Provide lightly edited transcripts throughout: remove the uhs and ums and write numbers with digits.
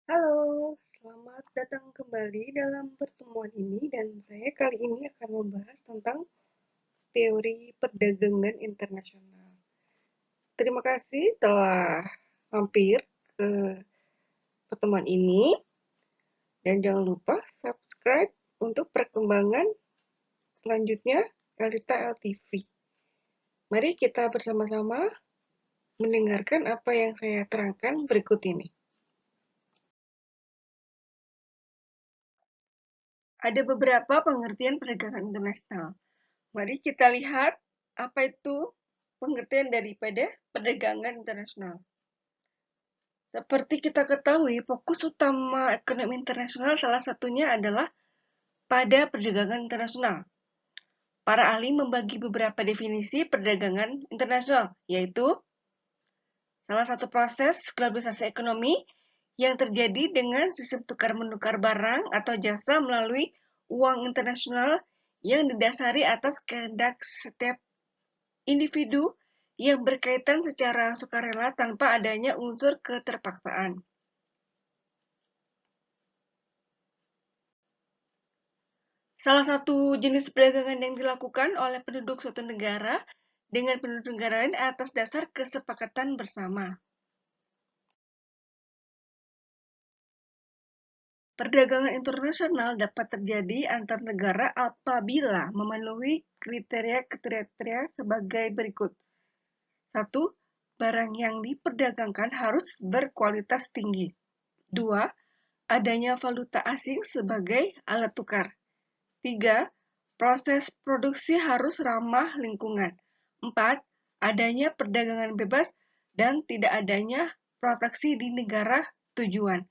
Halo, selamat datang kembali dalam pertemuan ini dan saya kali ini akan membahas tentang teori perdagangan internasional. Terima kasih telah mampir ke pertemuan ini dan jangan lupa subscribe untuk perkembangan selanjutnya Elita LTV. Mari kita bersama-sama mendengarkan apa yang saya terangkan berikut ini. Ada beberapa pengertian perdagangan internasional. Mari kita lihat apa itu pengertian daripada perdagangan internasional. Seperti kita ketahui, fokus utama ekonomi internasional salah satunya adalah pada perdagangan internasional. Para ahli membagi beberapa definisi perdagangan internasional, yaitu salah satu proses globalisasi ekonomi yang terjadi dengan sistem tukar-menukar barang atau jasa melalui uang internasional yang didasari atas kehendak setiap individu yang berkaitan secara sukarela tanpa adanya unsur keterpaksaan. Salah satu jenis perdagangan yang dilakukan oleh penduduk suatu negara dengan penduduk negara lain atas dasar kesepakatan bersama. Perdagangan internasional dapat terjadi antar negara apabila memenuhi kriteria-kriteria sebagai berikut. 1. Barang yang diperdagangkan harus berkualitas tinggi. 2. Adanya valuta asing sebagai alat tukar. 3. Proses produksi harus ramah lingkungan. 4. Adanya perdagangan bebas dan tidak adanya proteksi di negara tujuan.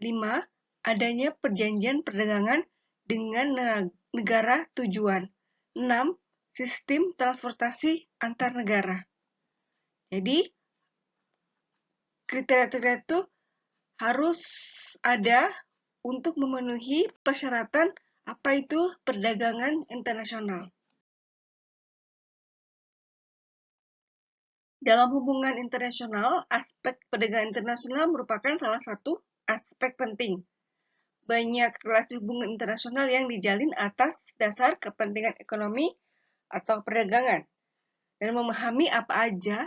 5. Adanya perjanjian perdagangan dengan negara tujuan. 6. Sistem transportasi antar negara. Jadi, kriteria-kriteria itu harus ada untuk memenuhi persyaratan apa itu perdagangan internasional. Dalam hubungan internasional, aspek perdagangan internasional merupakan salah satu aspek penting. Banyak relasi hubungan internasional yang dijalin atas dasar kepentingan ekonomi atau perdagangan. Dan memahami apa aja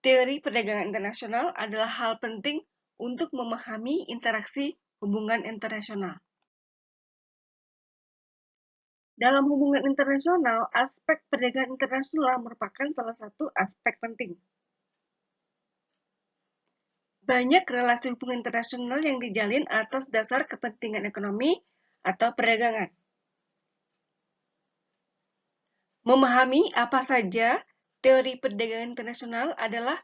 teori perdagangan internasional adalah hal penting untuk memahami interaksi hubungan internasional. Dalam hubungan internasional, aspek perdagangan internasional merupakan salah satu aspek penting. Banyak relasi hubungan internasional yang dijalin atas dasar kepentingan ekonomi atau perdagangan. Memahami apa saja teori perdagangan internasional adalah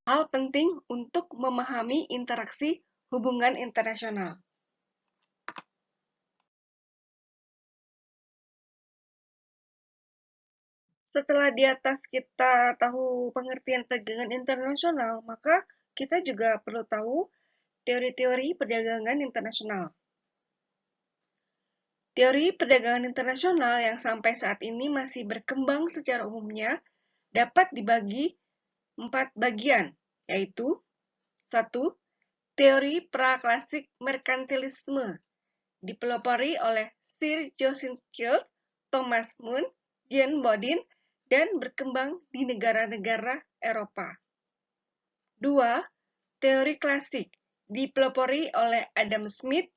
hal penting untuk memahami interaksi hubungan internasional. Setelah di atas kita tahu pengertian perdagangan internasional, maka kita juga perlu tahu teori-teori perdagangan internasional. Teori perdagangan internasional yang sampai saat ini masih berkembang secara umumnya dapat dibagi 4 bagian, yaitu 1. Teori praklasik merkantilisme, dipelopori oleh Sir Joseph Stiglitz, Thomas Kuhn, Jean Bodin, dan berkembang di negara-negara Eropa. 2. Teori klasik, dipelopori oleh Adam Smith,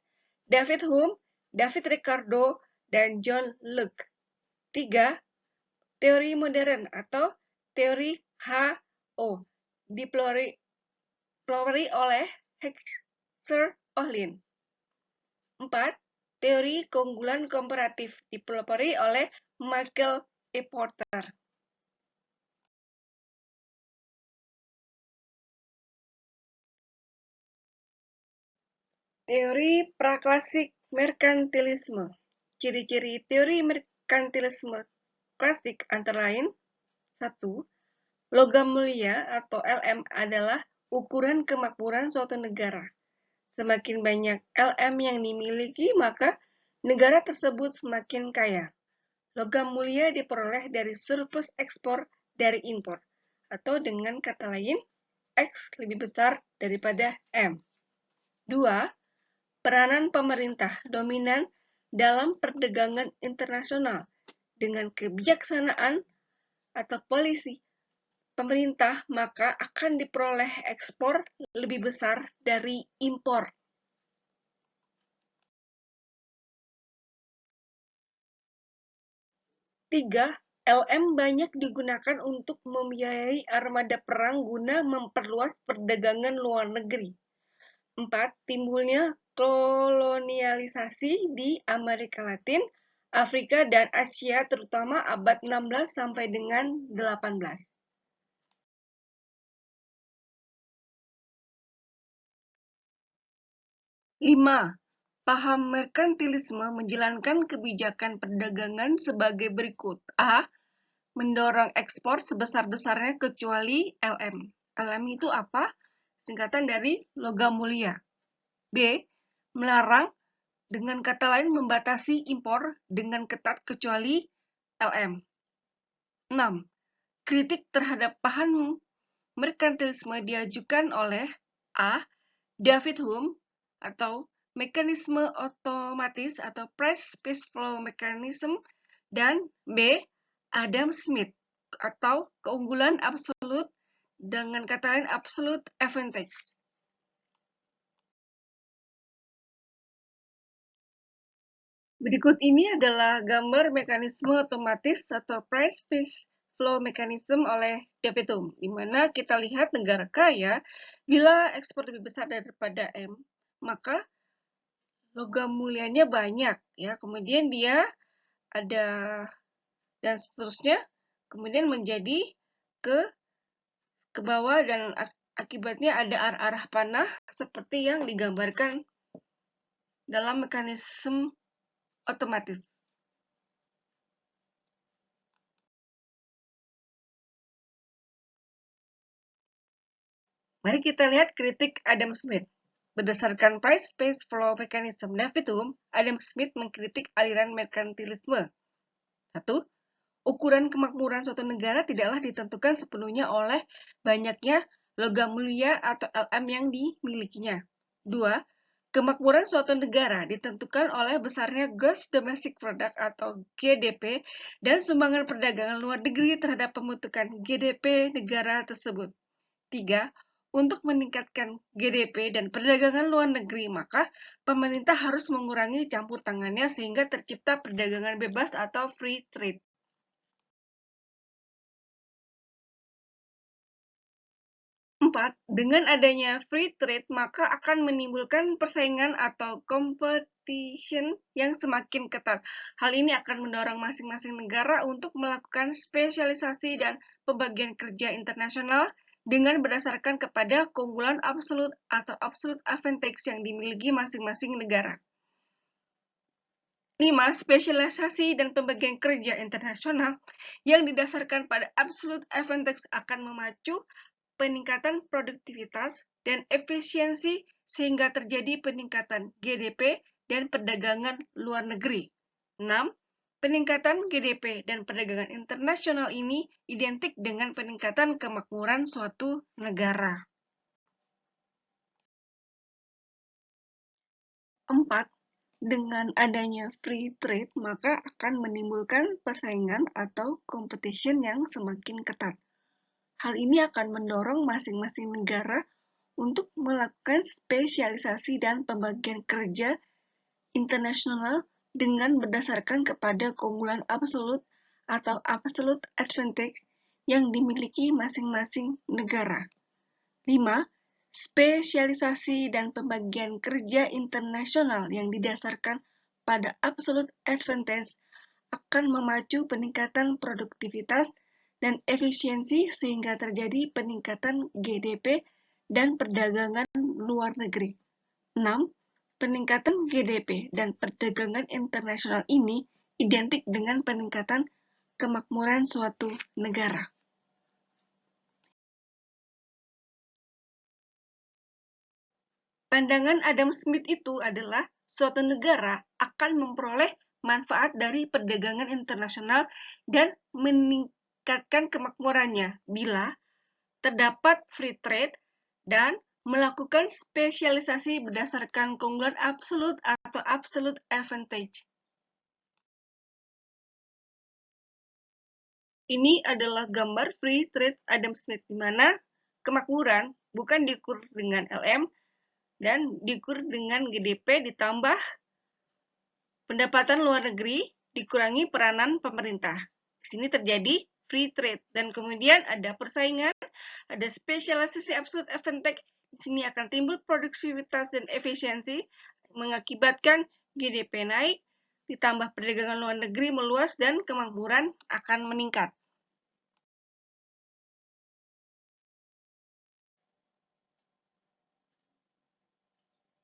David Hume, David Ricardo, dan John Locke. 3. Teori modern atau teori HO, dipelopori oleh Hector Ohlin. 4. Teori keunggulan komparatif, dipelopori oleh Michael E. Porter. Teori praklasik merkantilisme. Ciri-ciri teori merkantilisme klasik antara lain: 1. Logam mulia atau LM adalah ukuran kemakmuran suatu negara. Semakin banyak LM yang dimiliki, maka negara tersebut semakin kaya. Logam mulia diperoleh dari surplus ekspor dari impor, atau dengan kata lain, X lebih besar daripada M. 2. Peranan pemerintah dominan dalam perdagangan internasional dengan kebijaksanaan atau polisi pemerintah, maka akan diperoleh ekspor lebih besar dari impor. Tiga, LM banyak digunakan untuk membiayai armada perang guna memperluas perdagangan luar negeri. 4. Timbulnya kolonialisasi di Amerika Latin, Afrika, dan Asia terutama abad 16 sampai dengan 18. 5. Paham merkantilisme menjalankan kebijakan perdagangan sebagai berikut. A. Mendorong ekspor sebesar-besarnya kecuali LM. LM itu apa? Singkatan dari logam mulia. B. Melarang, dengan kata lain membatasi impor dengan ketat kecuali LM. 6. Kritik terhadap paham merkantilisme diajukan oleh A. David Hume atau mekanisme otomatis atau price space flow mechanism, dan B. Adam Smith atau keunggulan absolut, dengan kata lain absolute advantage. Berikut ini adalah gambar mekanisme otomatis atau price space flow mechanism oleh David Hume, di mana kita lihat negara kaya bila ekspor lebih besar daripada M, maka logam mulianya banyak, ya. Kemudian dia ada dan seterusnya, kemudian menjadi ke bawah, dan akibatnya ada arah panah seperti yang digambarkan dalam mekanisme otomatis. Mari kita lihat kritik Adam Smith. Berdasarkan price space flow mechanism David Hume, Adam Smith mengkritik aliran merkantilisme. 1. Ukuran kemakmuran suatu negara tidaklah ditentukan sepenuhnya oleh banyaknya logam mulia atau LM yang dimilikinya. 2. Kemakmuran suatu negara ditentukan oleh besarnya Gross Domestic Product atau GDP dan sumbangan perdagangan luar negeri terhadap pembentukan GDP negara tersebut. 3. Untuk meningkatkan GDP dan perdagangan luar negeri, maka pemerintah harus mengurangi campur tangannya sehingga tercipta perdagangan bebas atau free trade. 4. Dengan adanya free trade, maka akan menimbulkan persaingan atau competition yang semakin ketat. Hal ini akan mendorong masing-masing negara untuk melakukan spesialisasi dan pembagian kerja internasional dengan berdasarkan kepada keunggulan absolut atau absolute advantage yang dimiliki masing-masing negara. 5. Spesialisasi dan pembagian kerja internasional yang didasarkan pada absolute advantage akan memacu peningkatan produktivitas dan efisiensi sehingga terjadi peningkatan GDP dan perdagangan luar negeri. 6. Peningkatan GDP dan perdagangan internasional ini identik dengan peningkatan kemakmuran suatu negara. 4. Dengan adanya free trade, maka akan menimbulkan persaingan atau competition yang semakin ketat. Hal ini akan mendorong masing-masing negara untuk melakukan spesialisasi dan pembagian kerja internasional dengan berdasarkan kepada keunggulan absolut atau absolute advantage yang dimiliki masing-masing negara. 5. Spesialisasi dan pembagian kerja internasional yang didasarkan pada absolute advantage akan memacu peningkatan produktivitas dan efisiensi sehingga terjadi peningkatan GDP dan perdagangan luar negeri. 6. Peningkatan GDP dan perdagangan internasional ini identik dengan peningkatan kemakmuran suatu negara. Pandangan Adam Smith itu adalah suatu negara akan memperoleh manfaat dari perdagangan internasional dan meningkatkan kemakmurannya bila terdapat free trade dan melakukan spesialisasi berdasarkan keunggulan absolut atau absolute advantage. Ini adalah gambar free trade Adam Smith, di mana kemakmuran bukan diukur dengan LM dan diukur dengan GDP ditambah pendapatan luar negeri dikurangi peranan pemerintah. Di sini terjadi free trade dan kemudian ada persaingan, ada spesialisasi absolute advantage. Di sini akan timbul produktivitas dan efisiensi mengakibatkan GDP naik, ditambah perdagangan luar negeri meluas dan kemakmuran akan meningkat.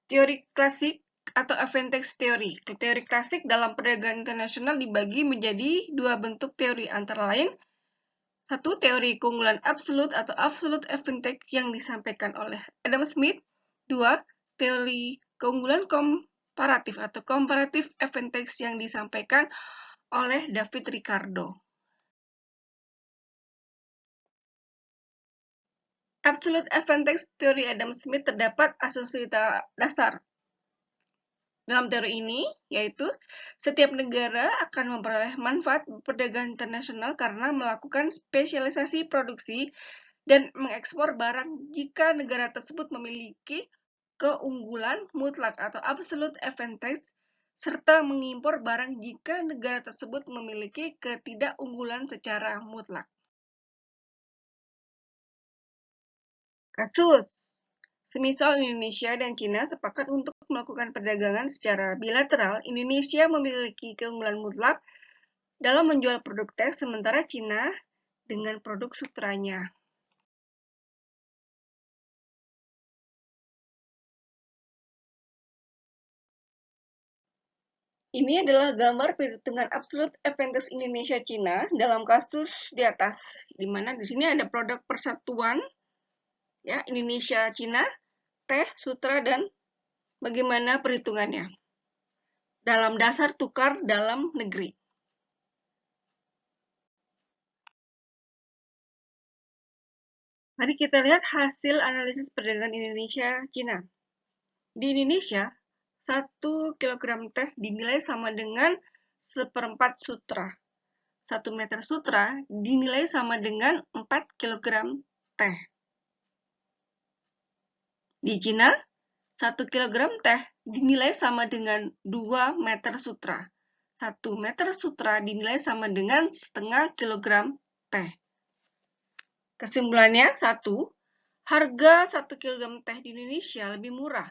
Teori klasik atau advantage theory. Teori klasik dalam perdagangan internasional dibagi menjadi dua bentuk teori, antara lain satu, teori keunggulan absolut atau absolute advantage yang disampaikan oleh Adam Smith. Dua, teori keunggulan komparatif atau comparative advantage yang disampaikan oleh David Ricardo. Absolute advantage teori Adam Smith terdapat asumsi dasar dalam teori ini, yaitu setiap negara akan memperoleh manfaat perdagangan internasional karena melakukan spesialisasi produksi dan mengekspor barang jika negara tersebut memiliki keunggulan mutlak atau absolute advantage, serta mengimpor barang jika negara tersebut memiliki ketidakunggulan secara mutlak. Kasus semisal Indonesia dan China sepakat untuk melakukan perdagangan secara bilateral, Indonesia memiliki keunggulan mutlak dalam menjual produk teks, sementara China dengan produk sutranya. Ini adalah gambar perhitungan absolute advantage Indonesia-China dalam kasus di atas, di mana di sini ada produk persatuan, ya, Indonesia-China, teh, sutra, dan bagaimana perhitungannya dalam dasar tukar dalam negeri. Mari kita lihat hasil analisis perdagangan Indonesia-China. Di Indonesia, 1 kilogram teh dinilai sama dengan 1/4 sutra. 1 meter sutra dinilai sama dengan 4 kilogram teh. Di China, 1 kilogram teh dinilai sama dengan 2 meter sutra. 1 meter sutra dinilai sama dengan setengah kilogram teh. Kesimpulannya, 1. Harga 1 kilogram teh di Indonesia lebih murah,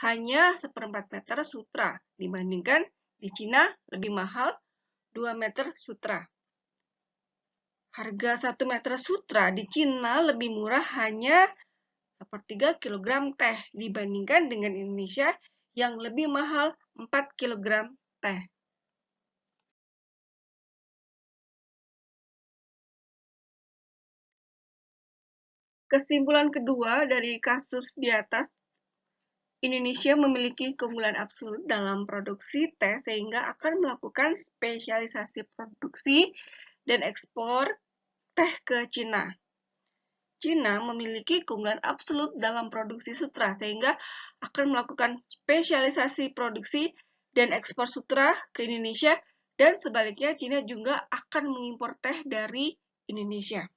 hanya 1/4 meter sutra, dibandingkan di China lebih mahal 2 meter sutra. Harga 1 meter sutra di China lebih murah, hanya 1/3 kilogram teh, dibandingkan dengan Indonesia yang lebih mahal 4 kilogram teh. Kesimpulan kedua dari kasus di atas, Indonesia memiliki keunggulan absolut dalam produksi teh sehingga akan melakukan spesialisasi produksi dan ekspor teh ke China. China memiliki keunggulan absolut dalam produksi sutra sehingga akan melakukan spesialisasi produksi dan ekspor sutra ke Indonesia, dan sebaliknya China juga akan mengimpor teh dari Indonesia.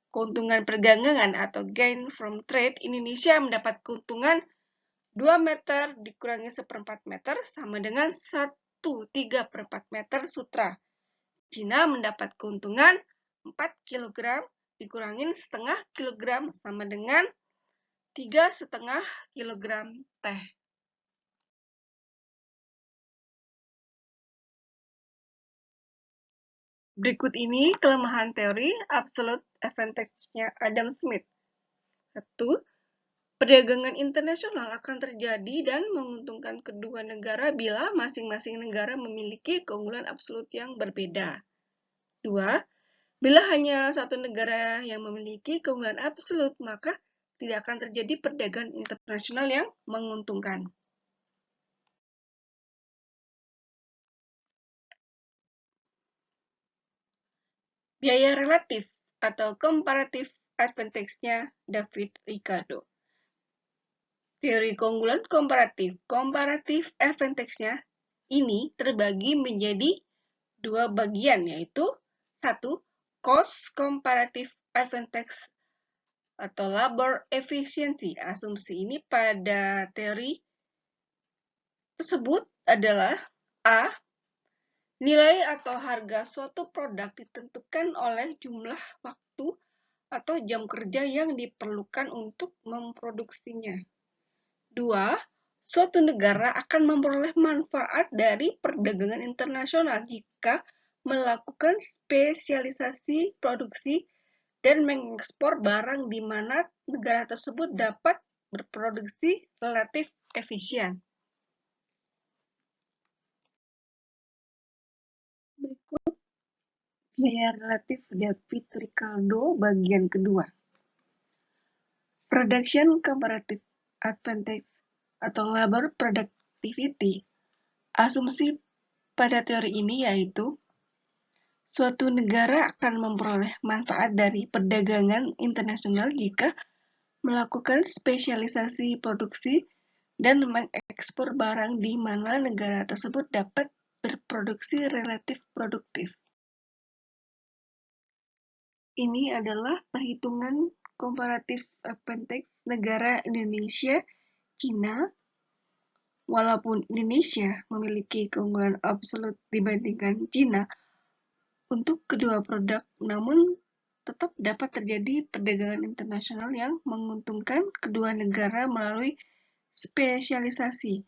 Keuntungan perdagangan atau gain from trade, Indonesia mendapat keuntungan 2 meter dikurangi 1/4 meter sama dengan 1/3/4 meter sutra. China mendapat keuntungan 4 kg dikurangin setengah kilogram sama dengan 3,5 kg teh. Berikut ini kelemahan teori absolute advantage-nya Adam Smith. 1. Perdagangan internasional akan terjadi dan menguntungkan kedua negara bila masing-masing negara memiliki keunggulan absolut yang berbeda. 2. Bila hanya satu negara yang memiliki keunggulan absolut, maka tidak akan terjadi perdagangan internasional yang menguntungkan. Biaya relatif atau comparative advantage-nya David Ricardo. Teori keunggulan komparatif. Komparatif advantage-nya ini terbagi menjadi dua bagian, yaitu satu, cost comparative advantage atau labor efficiency. Asumsi ini pada teori tersebut adalah A. Nilai atau harga suatu produk ditentukan oleh jumlah waktu atau jam kerja yang diperlukan untuk memproduksinya. 2. Suatu negara akan memperoleh manfaat dari perdagangan internasional jika melakukan spesialisasi produksi dan mengekspor barang di mana negara tersebut dapat berproduksi relatif efisien. Berikut biaya relatif David Ricardo bagian kedua. Production comparative advantage atau labor productivity. Asumsi pada teori ini yaitu suatu negara akan memperoleh manfaat dari perdagangan internasional jika melakukan spesialisasi produksi dan mengekspor barang di mana negara tersebut dapat berproduksi relatif produktif. Ini adalah perhitungan comparative advantage negara Indonesia, Cina. Walaupun Indonesia memiliki keunggulan absolut dibandingkan Cina untuk kedua produk, namun tetap dapat terjadi perdagangan internasional yang menguntungkan kedua negara melalui spesialisasi.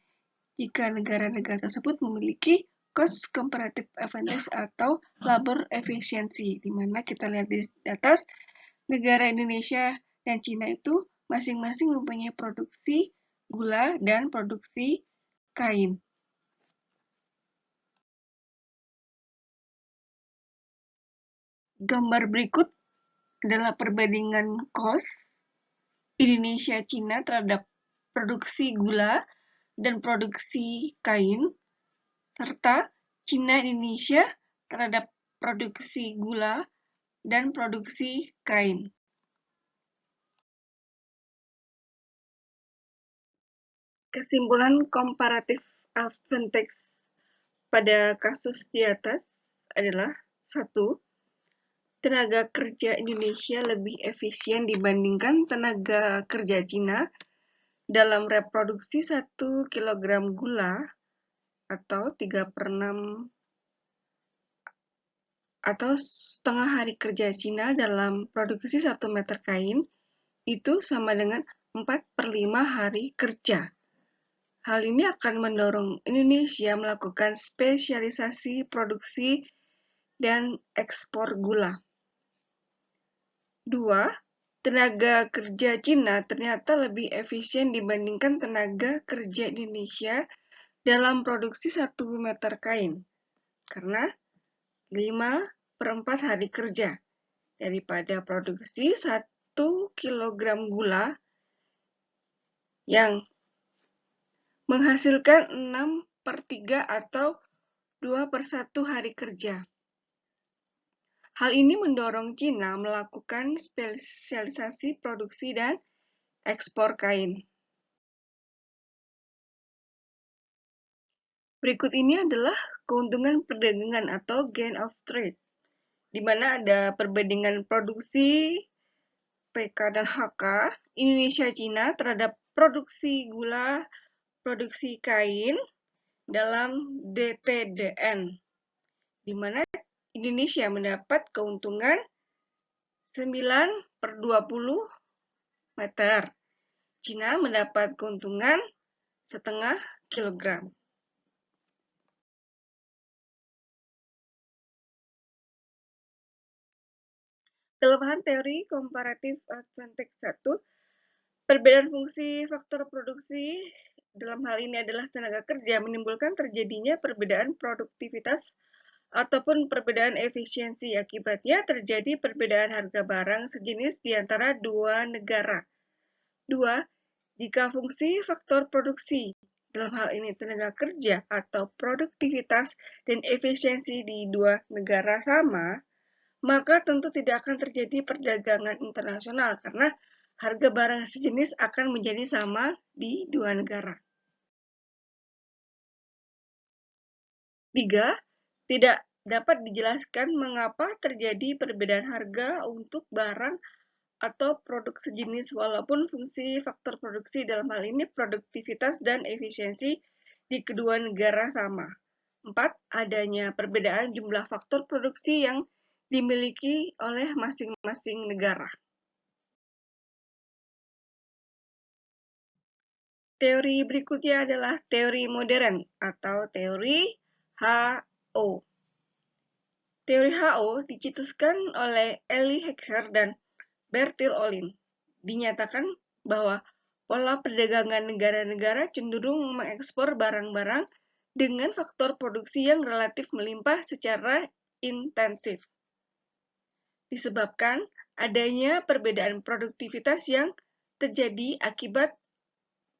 Jika negara-negara tersebut memiliki cost comparative advantage atau labor efficiency, di mana kita lihat di atas, negara Indonesia dan Cina itu masing-masing mempunyai produksi gula dan produksi kain. Gambar berikut adalah perbandingan cost Indonesia-Cina terhadap produksi gula dan produksi kain, serta Cina-Indonesia terhadap produksi gula dan produksi kain. Kesimpulan komparatif advantage pada kasus di atas adalah 1. Tenaga kerja Indonesia lebih efisien dibandingkan tenaga kerja Cina dalam reproduksi 1 kg gula atau 3/6 atau setengah hari kerja Cina dalam produksi 1 meter kain itu sama dengan 4/5 hari kerja. Hal ini akan mendorong Indonesia melakukan spesialisasi produksi dan ekspor gula. 2. Tenaga kerja Cina ternyata lebih efisien dibandingkan tenaga kerja Indonesia dalam produksi 1 meter kain, karena 5/4 hari kerja daripada produksi 1 kg gula yang menghasilkan 6/3 atau 2/1 hari kerja. Hal ini mendorong Cina melakukan spesialisasi produksi dan ekspor kain. Berikut ini adalah keuntungan perdagangan atau gain of trade, di mana ada perbandingan produksi PK dan HK Indonesia-Cina terhadap produksi gula, produksi kain dalam DTDN, di mana Indonesia mendapat keuntungan 9/20 meter. Cina mendapat keuntungan setengah kilogram. Kelemahan teori komparatif advantage 1, perbedaan fungsi faktor produksi dalam hal ini adalah tenaga kerja menimbulkan terjadinya perbedaan produktivitas ataupun perbedaan efisiensi. Akibatnya terjadi perbedaan harga barang sejenis di antara dua negara. 2. Jika fungsi faktor produksi, dalam hal ini tenaga kerja atau produktivitas dan efisiensi di dua negara sama, maka tentu tidak akan terjadi perdagangan internasional karena harga barang sejenis akan menjadi sama di dua negara. 3. Tidak dapat dijelaskan mengapa terjadi perbedaan harga untuk barang atau produk sejenis walaupun fungsi faktor produksi dalam hal ini produktivitas dan efisiensi di kedua negara sama. 4. Adanya perbedaan jumlah faktor produksi yang dimiliki oleh masing-masing negara. Teori berikutnya adalah teori modern atau teori HO. Teori HO dicetuskan oleh Elie Heckscher dan Bertil Ohlin. Dinyatakan bahwa pola perdagangan negara-negara cenderung mengekspor barang-barang dengan faktor produksi yang relatif melimpah secara intensif. Disebabkan adanya perbedaan produktivitas yang terjadi akibat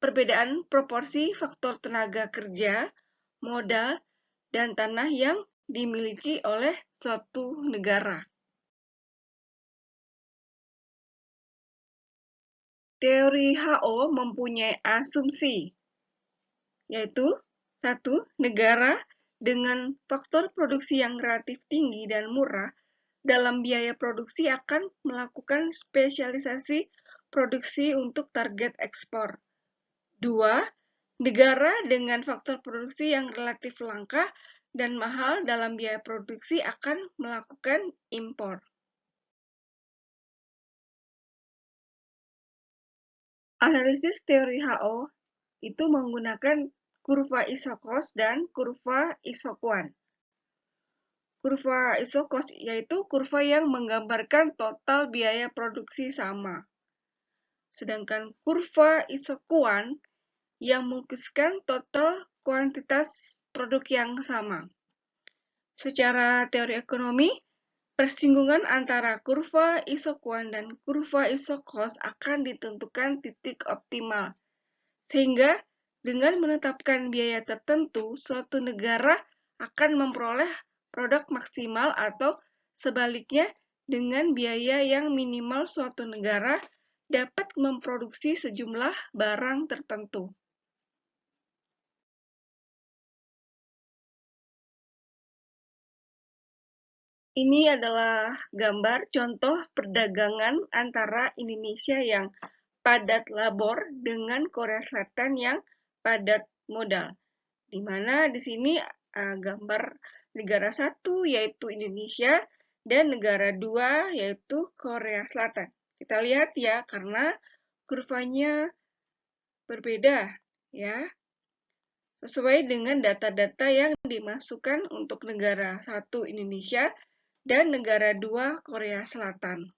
perbedaan proporsi faktor tenaga kerja, modal, dan tanah yang dimiliki oleh suatu negara. Teori HO mempunyai asumsi, yaitu 1. Negara dengan faktor produksi yang relatif tinggi dan murah dalam biaya produksi akan melakukan spesialisasi produksi untuk target ekspor. 2. Negara dengan faktor produksi yang relatif langka dan mahal dalam biaya produksi akan melakukan impor. Analisis teori HO itu menggunakan kurva isokos dan kurva isokuan. Kurva isokos yaitu kurva yang menggambarkan total biaya produksi sama. Sedangkan kurva isokuan yang melukiskan total kuantitas produk yang sama. Secara teori ekonomi, persinggungan antara kurva isokuan dan kurva isokos akan ditentukan titik optimal. Sehingga dengan menetapkan biaya tertentu, suatu negara akan memperoleh produk maksimal atau sebaliknya dengan biaya yang minimal suatu negara dapat memproduksi sejumlah barang tertentu. Ini adalah gambar contoh perdagangan antara Indonesia yang padat labor dengan Korea Selatan yang padat modal. Di mana di sini gambar negara satu yaitu Indonesia dan negara dua yaitu Korea Selatan. Kita lihat ya, karena kurvanya berbeda ya, sesuai dengan data-data yang dimasukkan untuk negara satu Indonesia dan negara dua Korea Selatan.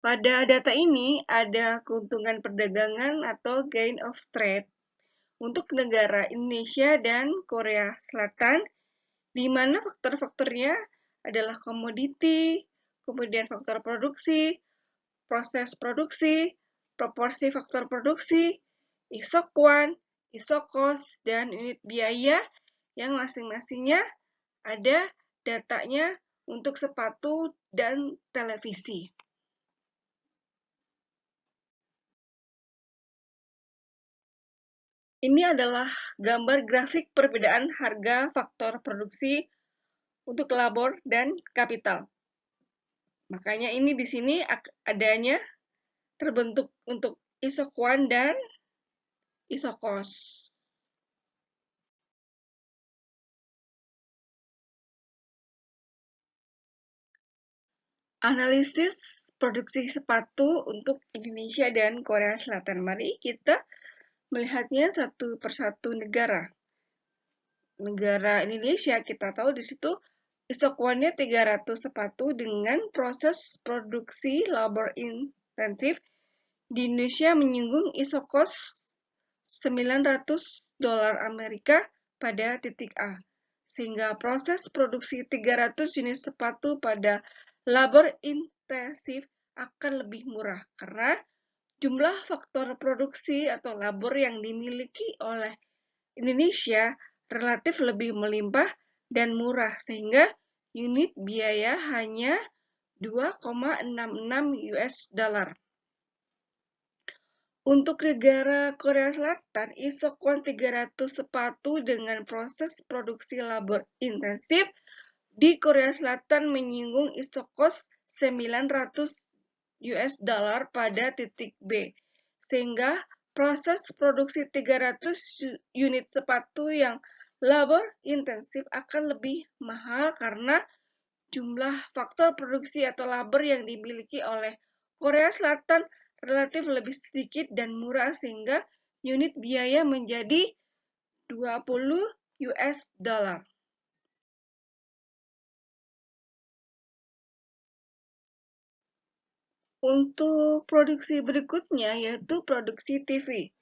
Pada data ini ada keuntungan perdagangan atau gain of trade untuk negara Indonesia dan Korea Selatan, di mana faktor-faktornya adalah komoditi, kemudian faktor produksi, proses produksi, proporsi faktor produksi, isokuan, isokos, dan unit biaya yang masing-masingnya ada datanya untuk sepatu dan televisi. Ini adalah gambar grafik perbedaan harga faktor produksi untuk labor dan kapital. Makanya ini di sini adanya terbentuk untuk isokuan dan isokos. Analisis produksi sepatu untuk Indonesia dan Korea Selatan. Mari kita melihatnya satu persatu negara. Negara Indonesia kita tahu di situ isokuannya 300 sepatu dengan proses produksi labor intensif. Di Indonesia menyinggung isokos $900 Amerika pada titik A, sehingga proses produksi 300 unit sepatu pada labor intensif akan lebih murah karena jumlah faktor produksi atau labor yang dimiliki oleh Indonesia relatif lebih melimpah dan murah, sehingga unit biaya hanya 2,66 US dollar. Untuk negara Korea Selatan, isokuan 300 sepatu dengan proses produksi labor intensif di Korea Selatan menyinggung isokos 900 US dollar pada titik B, sehingga proses produksi 300 unit sepatu yang labor intensif akan lebih mahal karena jumlah faktor produksi atau labor yang dimiliki oleh Korea Selatan relatif lebih sedikit dan murah, sehingga unit biaya menjadi 20 US dollar. Untuk produksi berikutnya yaitu produksi TV.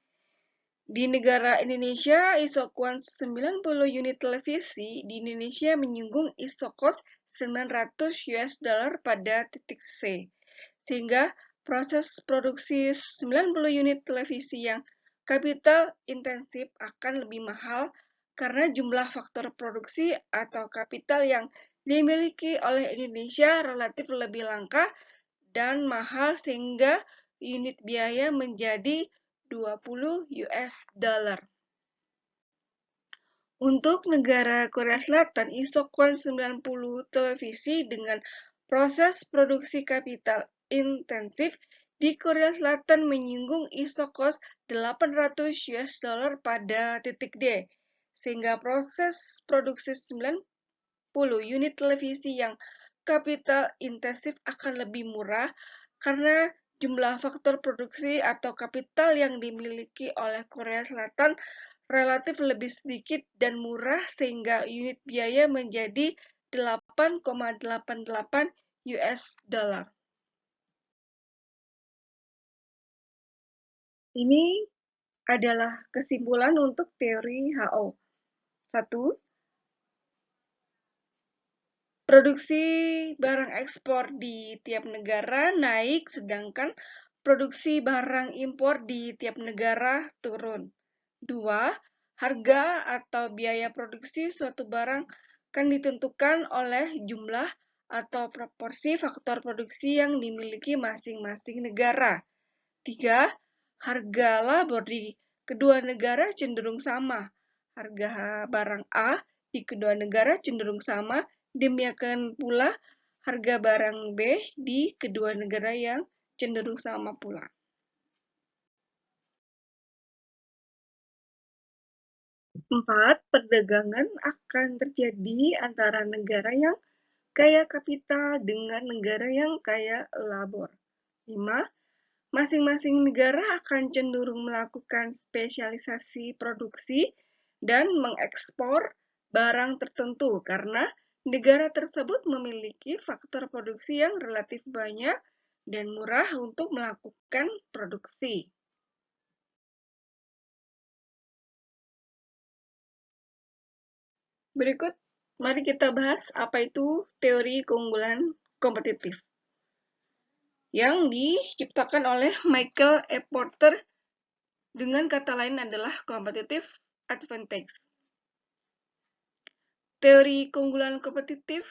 Di negara Indonesia, isokuan 90 unit televisi di Indonesia menyinggung isokos 900 US dollar pada titik C, sehingga proses produksi 90 unit televisi yang kapital intensif akan lebih mahal karena jumlah faktor produksi atau kapital yang dimiliki oleh Indonesia relatif lebih langka dan mahal, sehingga unit biaya menjadi 20 US dollar. Untuk negara Korea Selatan, isokuan 90 televisi dengan proses produksi kapital intensif di Korea Selatan menyinggung isokos 800 US dollar pada titik D, sehingga proses produksi 90 unit televisi yang kapital intensif akan lebih murah karena jumlah faktor produksi atau kapital yang dimiliki oleh Korea Selatan relatif lebih sedikit dan murah, sehingga unit biaya menjadi 8,88 US dollar. Ini adalah kesimpulan untuk teori HO. 1. Produksi barang ekspor di tiap negara naik, sedangkan produksi barang impor di tiap negara turun. 2. Harga atau biaya produksi suatu barang akan ditentukan oleh jumlah atau proporsi faktor produksi yang dimiliki masing-masing negara. 3. Harga labor di kedua negara cenderung sama. Harga barang A di kedua negara cenderung sama, demikian pula harga barang B di kedua negara yang cenderung sama pula. 4. Perdagangan akan terjadi antara negara yang kaya kapital dengan negara yang kaya labor. 5. Masing-masing negara akan cenderung melakukan spesialisasi produksi dan mengekspor barang tertentu karena negara tersebut memiliki faktor produksi yang relatif banyak dan murah untuk melakukan produksi. Berikut, mari kita bahas apa itu teori keunggulan kompetitif yang diciptakan oleh Michael E. Porter, dengan kata lain adalah competitive advantage. Teori keunggulan kompetitif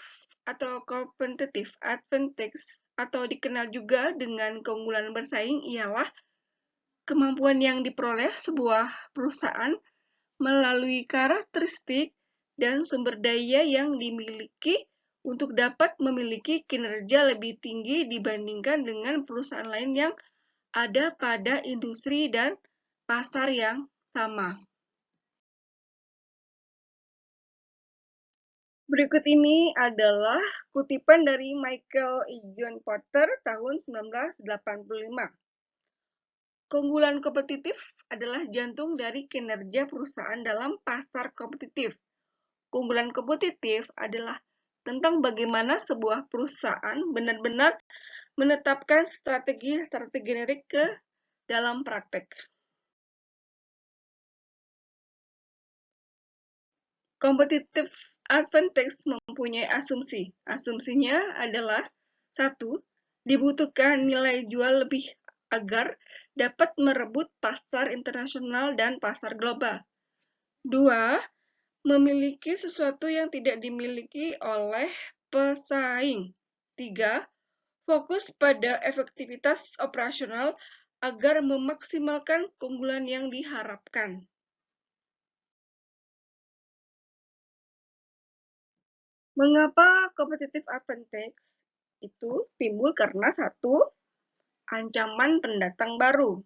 atau competitive advantage atau dikenal juga dengan keunggulan bersaing ialah kemampuan yang diperoleh sebuah perusahaan melalui karakteristik dan sumber daya yang dimiliki untuk dapat memiliki kinerja lebih tinggi dibandingkan dengan perusahaan lain yang ada pada industri dan pasar yang sama. Berikut ini adalah kutipan dari Michael E. John Porter tahun 1985. Keunggulan kompetitif adalah jantung dari kinerja perusahaan dalam pasar kompetitif. Keunggulan kompetitif adalah tentang bagaimana sebuah perusahaan benar-benar menetapkan strategi-strategi generik ke dalam praktek. Competitive advantage mempunyai asumsi. Asumsinya adalah 1. Dibutuhkan nilai jual lebih agar dapat merebut pasar internasional dan pasar global. 2. Memiliki sesuatu yang tidak dimiliki oleh pesaing. 3. Fokus pada efektivitas operasional agar memaksimalkan keunggulan yang diharapkan. Mengapa competitive advantage itu timbul? Karena satu, ancaman pendatang baru.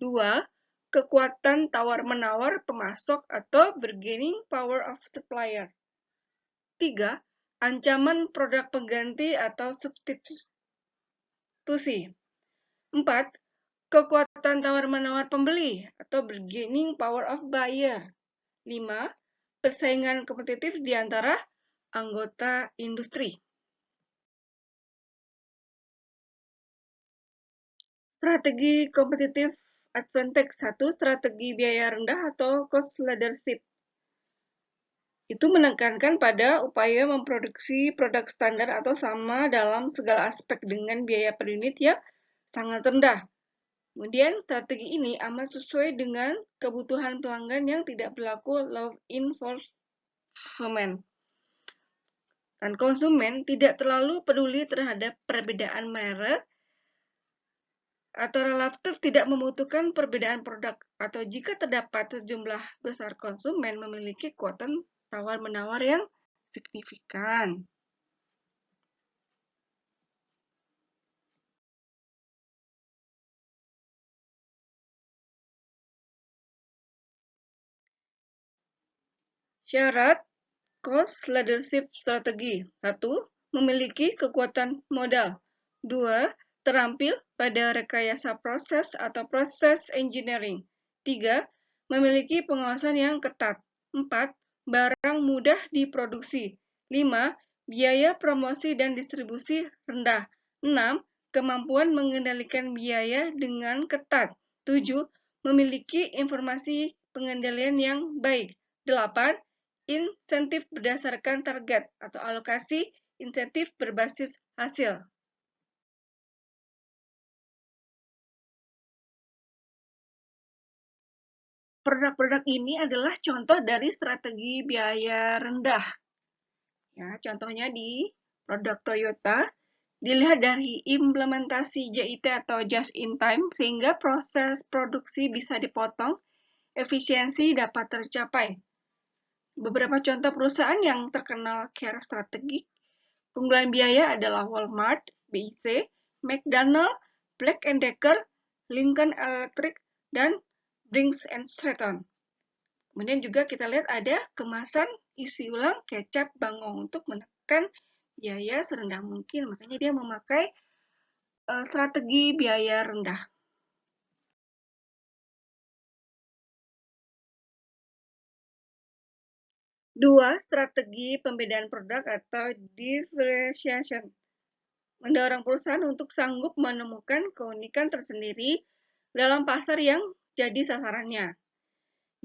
2. Kekuatan tawar-menawar pemasok atau bargaining power of supplier. 3. Ancaman produk pengganti atau substitusi. 4. Kekuatan tawar-menawar pembeli atau bargaining power of buyer. 5. Persaingan kompetitif di antara anggota industri. Strategi competitive advantage. 1. Strategi biaya rendah atau cost leadership. Itu menekankan pada upaya memproduksi produk standar atau sama dalam segala aspek dengan biaya per unit yang sangat rendah. Kemudian strategi ini amat sesuai dengan kebutuhan pelanggan yang tidak berlaku low involvement. Dan konsumen tidak terlalu peduli terhadap perbedaan merek atau relatif tidak membutuhkan perbedaan produk, atau jika terdapat sejumlah besar konsumen memiliki kekuatan tawar-menawar yang signifikan. Syarat cost leadership strategi. 1. Memiliki kekuatan modal. 2. Terampil pada rekayasa proses atau proses engineering. 3. Memiliki pengawasan yang ketat. 4. Barang mudah diproduksi. 5. Biaya promosi dan distribusi rendah. 6. Kemampuan mengendalikan biaya dengan ketat. 7. Memiliki informasi pengendalian yang baik. 8. Insentif berdasarkan target atau alokasi insentif berbasis hasil. Produk-produk ini adalah contoh dari strategi biaya rendah. Ya, contohnya di produk Toyota, dilihat dari implementasi JIT atau Just in Time sehingga proses produksi bisa dipotong, efisiensi dapat tercapai. Beberapa contoh perusahaan yang terkenal care strategik keunggulan biaya adalah Walmart, BIC, McDonald, Black & Decker, Lincoln Electric, dan Brink's & Stratton. Kemudian juga kita lihat ada kemasan isi ulang kecap Bangong untuk menekan biaya serendah mungkin. Makanya dia memakai strategi biaya rendah. 2. Strategi pembedaan produk atau differentiation. Mendorong perusahaan untuk sanggup menemukan keunikan tersendiri dalam pasar yang jadi sasarannya.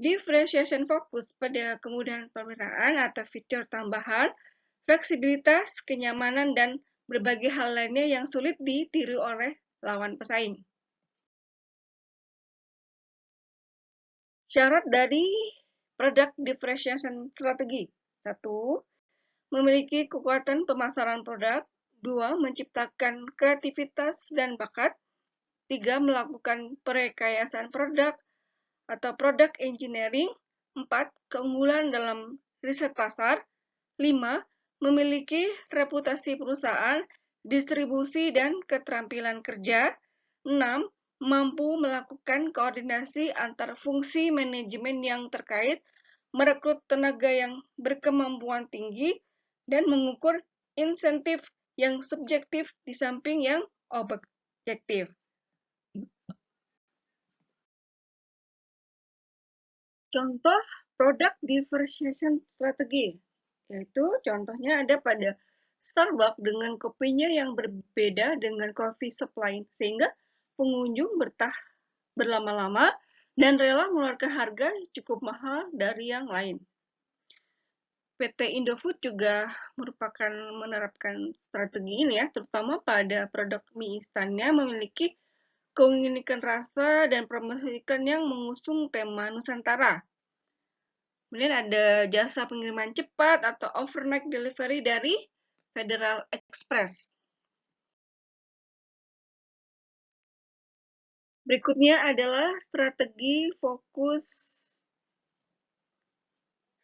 Differentiation fokus pada kemudahan pemeliharaan atau fitur tambahan, fleksibilitas, kenyamanan, dan berbagai hal lainnya yang sulit ditiru oleh lawan pesaing. Syarat dari produk differentiation strategi. 1. Memiliki kekuatan pemasaran produk. 2. Menciptakan kreativitas dan bakat. 3. Melakukan perekayasaan produk atau product engineering. 4. Keunggulan dalam riset pasar. 5. Memiliki reputasi perusahaan, distribusi, dan keterampilan kerja. 6. Mampu melakukan koordinasi antar fungsi manajemen yang terkait, merekrut tenaga yang berkemampuan tinggi, dan mengukur insentif yang subjektif di samping yang objektif. Contoh produk differentiation strategi, yaitu contohnya ada pada Starbucks dengan kopinya yang berbeda dengan coffee supply, sehingga pengunjung betah berlama-lama dan rela mengeluarkan harga cukup mahal dari yang lain. PT Indofood juga merupakan menerapkan strategi ini ya, terutama pada produk mie instannya memiliki keunikan rasa, dan promosikan yang mengusung tema Nusantara. Kemudian ada jasa pengiriman cepat atau overnight delivery dari Federal Express. Berikutnya adalah strategi fokus.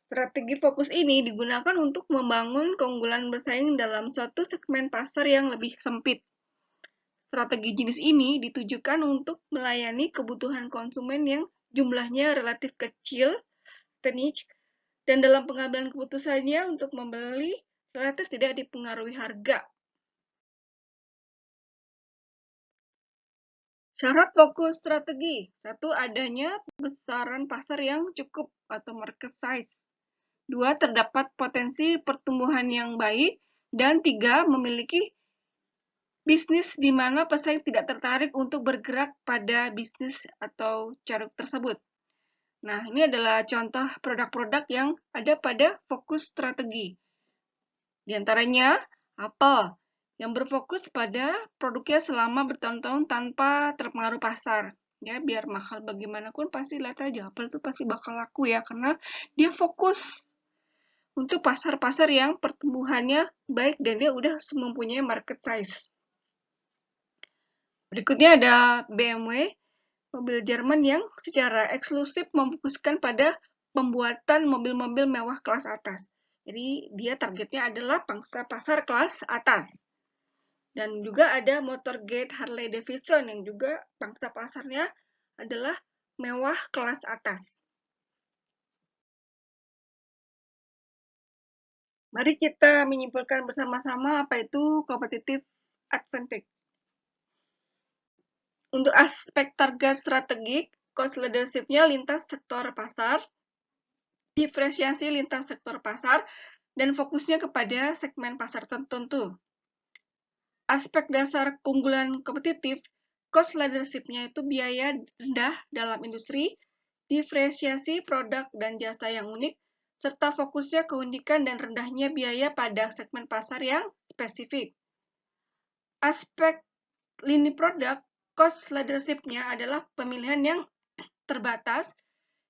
Strategi fokus ini digunakan untuk membangun keunggulan bersaing dalam suatu segmen pasar yang lebih sempit. Strategi jenis ini ditujukan untuk melayani kebutuhan konsumen yang jumlahnya relatif kecil, niche, dan dalam pengambilan keputusannya untuk membeli relatif tidak dipengaruhi harga. Syarat fokus strategi. 1. Adanya besaran pasar yang cukup atau market size. 2. Terdapat potensi pertumbuhan yang baik. Dan 3. Memiliki bisnis di mana pesaing tidak tertarik untuk bergerak pada bisnis atau ceruk tersebut. Nah, ini adalah contoh produk-produk yang ada pada fokus strategi. Di antaranya, Apple, yang berfokus pada produknya selama bertahun-tahun tanpa terpengaruh pasar. Ya, biar mahal bagaimanapun pasti lihat aja, Apple itu pasti bakal laku ya, karena dia fokus untuk pasar-pasar yang pertumbuhannya baik dan dia udah mempunyai market size. Berikutnya ada BMW, mobil Jerman yang secara eksklusif memfokuskan pada pembuatan mobil-mobil mewah kelas atas. Jadi dia targetnya adalah pangsa pasar kelas atas. Dan juga ada Motorcade Harley Davidson yang juga pangsa pasarnya adalah mewah kelas atas. Mari kita menyimpulkan bersama-sama apa itu competitive advantage. Untuk aspek target strategik, cost leadership-nya lintas sektor pasar, diferensiasi lintas sektor pasar, dan fokusnya kepada segmen pasar tertentu. Aspek dasar keunggulan kompetitif, cost leadership-nya itu biaya rendah dalam industri, diferensiasi produk dan jasa yang unik, serta fokusnya keunikan dan rendahnya biaya pada segmen pasar yang spesifik. Aspek lini produk, cost leadership-nya adalah pemilihan yang terbatas,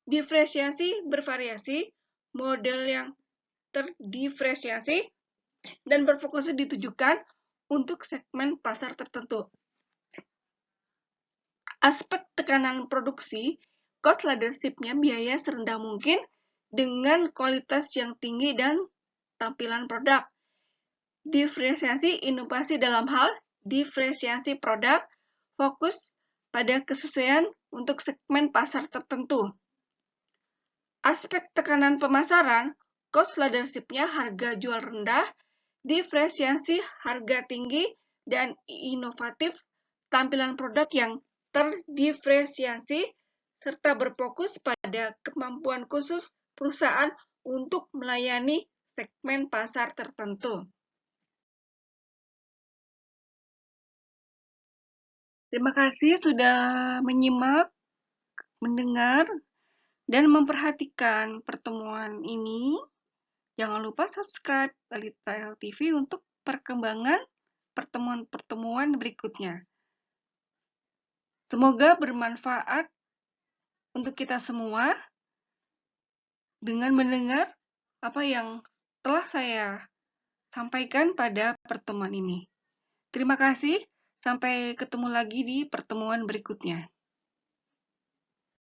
diferensiasi bervariasi, model yang terdiferensiasi, dan berfokus ditujukan untuk segmen pasar tertentu. Aspek tekanan produksi, cost leadership-nya biaya serendah mungkin dengan kualitas yang tinggi dan tampilan produk. Diferensiasi inovasi dalam hal diferensiasi produk, fokus pada kesesuaian untuk segmen pasar tertentu. Aspek tekanan pemasaran, cost leadership-nya harga jual rendah, diferensiasi harga tinggi, dan inovatif, tampilan produk yang terdiferensiasi, serta berfokus pada kemampuan khusus perusahaan untuk melayani segmen pasar tertentu. Terima kasih sudah menyimak, mendengar, dan memperhatikan pertemuan ini. Jangan lupa subscribe Balita TV untuk perkembangan pertemuan-pertemuan berikutnya. Semoga bermanfaat untuk kita semua dengan mendengar apa yang telah saya sampaikan pada pertemuan ini. Terima kasih, sampai ketemu lagi di pertemuan berikutnya.